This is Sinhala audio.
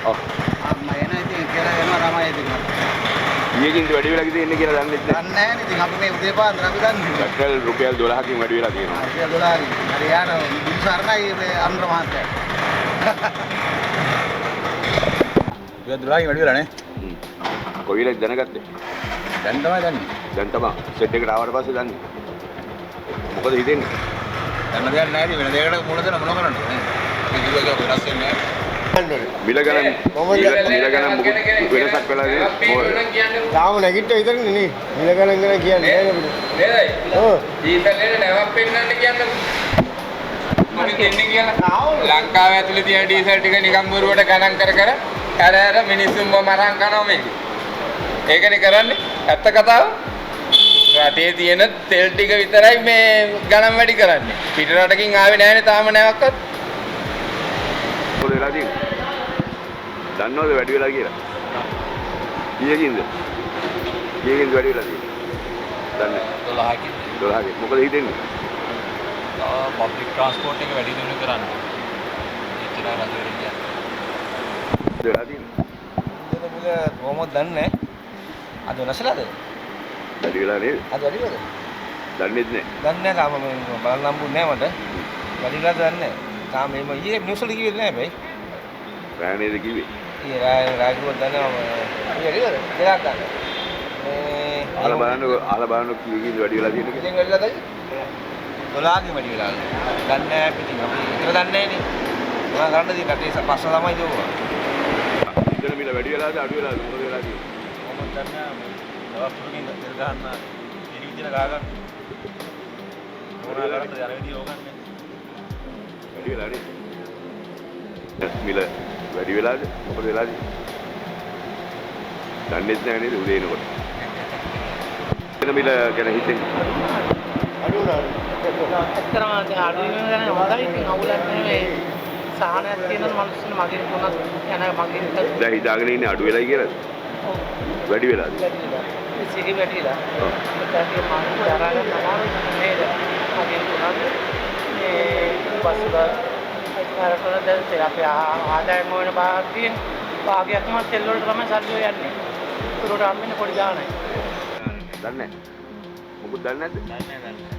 ඔව්. මම එන ඉතින් කියලා එනවා තමයි ඉතින්. ඊයකින් වැඩි වෙලා තියෙන්නේ කියලා දන්නේ නැහැ. දන්නේ නැහැ ඉතින් අපි මේ උදේ පාන්දර අපි දන්නේ. පැට්‍රල් රුපියල් 12කින් වැඩි වෙලා තියෙනවා. රුපියල් 12කින්. හරි යාර දුසරණයි මේ අනුර මහත්තයා. රුපියල් 12කින් වැඩි වෙලා නේ. කොයි වෙලද දැනගත්තේ? දැන් තමයි දන්නේ. දැන් තමයි සෙට් එකට ආවට පස්සේ දන්නේ. මොකද හිතෙන්නේ? දැන් දෙයක් නැහැ ඉතින් වෙන දෙයකට මුල දෙන මොන කරන්නේ නේ. මේ කිව්වා කියලා වෙනස් වෙන්නේ නැහැ. මිල ගණන් මොකද වෙනසක් වෙලා තියෙන්නේ? තාම නැගිට විතරනේ නේ. මිල ගණන් ගැන කියන්නේ නැහැ නේද? ඔව්. ඩීසල් එක නැවක් පෙන්නන්න කියන්නේ. මොකද දෙන්නේ කියලා? ලංකාවේ ඇතුලේ තියෙන ඩීසල් ටික නිකම් බොරුවට ගණන් කර අර මිනිස්සුන්ව මරන් කනවා මේක. ඒකනේ කරන්නේ. ඇත්ත කතාව. රටේ තියෙන තෙල් ටික විතරයි මේ ගණන් වැඩි කරන්නේ. පිට රටකින් ආවේ නැහැනේ තාම නැවක්වත්. මොකද වෙලා තියෙන්නේ? දන්නවද වැඩි වෙලා කියලා? කීයකින්ද? කීයකින්ද වැඩි වෙලා තියෙන්නේ? දන්නේ 12කින්. 12කින්. මොකද හිතෙන්නේ? පබ්ලික් ට්‍රාන්ස්පෝර්ට් එක වැඩි දියුණු කරන්න. එච්චර රටේ කියන්නේ. වෙලා තියෙන්නේ. ඒක කොහොමද දන්නේ? අද නැසලාද? වැඩි වෙලා නේද? අද වැඩි වෙද? දන්නේත් නැහැ. දන්නේ නැහැ තාම මේ බලන්න හම්බුනේ නැහැ මට. වැඩි වෙලාද දන්නේ නැහැ. තාම මේ ඊයේ නිවුස් වල කිව්වේ නැහැ බයි. රෑ නේද කිව්වේ? ඊයේ රාජ්‍යවත් දන්නවා වැඩි වෙද? දෙයක් ගන්න. මේ අහලා බලන්න කීයකින්ද වැඩි වෙලා තියෙන්නේ කියලා. ඉතින් වැඩිලාද? 12කින් වැඩි වෙලා. දන්නේ නැහැ පිටින් අපි විතර දන්නේ නැහැ නේ. මොනවා කරන්නද ඉතින් රටේ පස්ස තමයි දෝවා. ඉතන මිල වැඩි වෙලාද අඩු වෙලාද මොකද වෙලා තියෙන්නේ? කොහොමද දන්නේ දවස් තුනකින් තෙල් ගහන්න මේ විදිහට ගහ ගන්න. මොනවා කරන්නද යන විදිහ ඕගන්නේ. වැඩි වෙලා නේද? මිල වැඩි වෙලාද මොකද වෙලා තියෙන්නේ? දන්නේත් නැහැ නේද උදේ එනකොට. එතන මිල ගැන හිතෙන්නේ. අඩු වුණා. ඇත්තටම අඩු වෙන ගැන හොඳයි ඉතින් අවුලක් නෙමෙයි සහනයක් තියෙන මිනිස්සුන් මගින් තුනක් යන මගින් දැන් හිතාගෙන ඉන්නේ අඩු වෙලයි කියලාද? වැඩි වෙලාද? සිහි වැටිලා ඒකේ මානසික ආරාධන අමාරුයි නේද මගින් තුනක් මේ පස්සුද අයිතිකාරකවල දැන් අපි ආදායම වෙන භාගයෙන් භාගයක්ම තෙල් වලට තමයි සල්ලි යන්නේ උතුරට හම්බෙන්නේ පොඩි ගාණයි දන්නේ නැහැ. මොකද දන්නේ නැද්ද? දන්නේ නැහැ.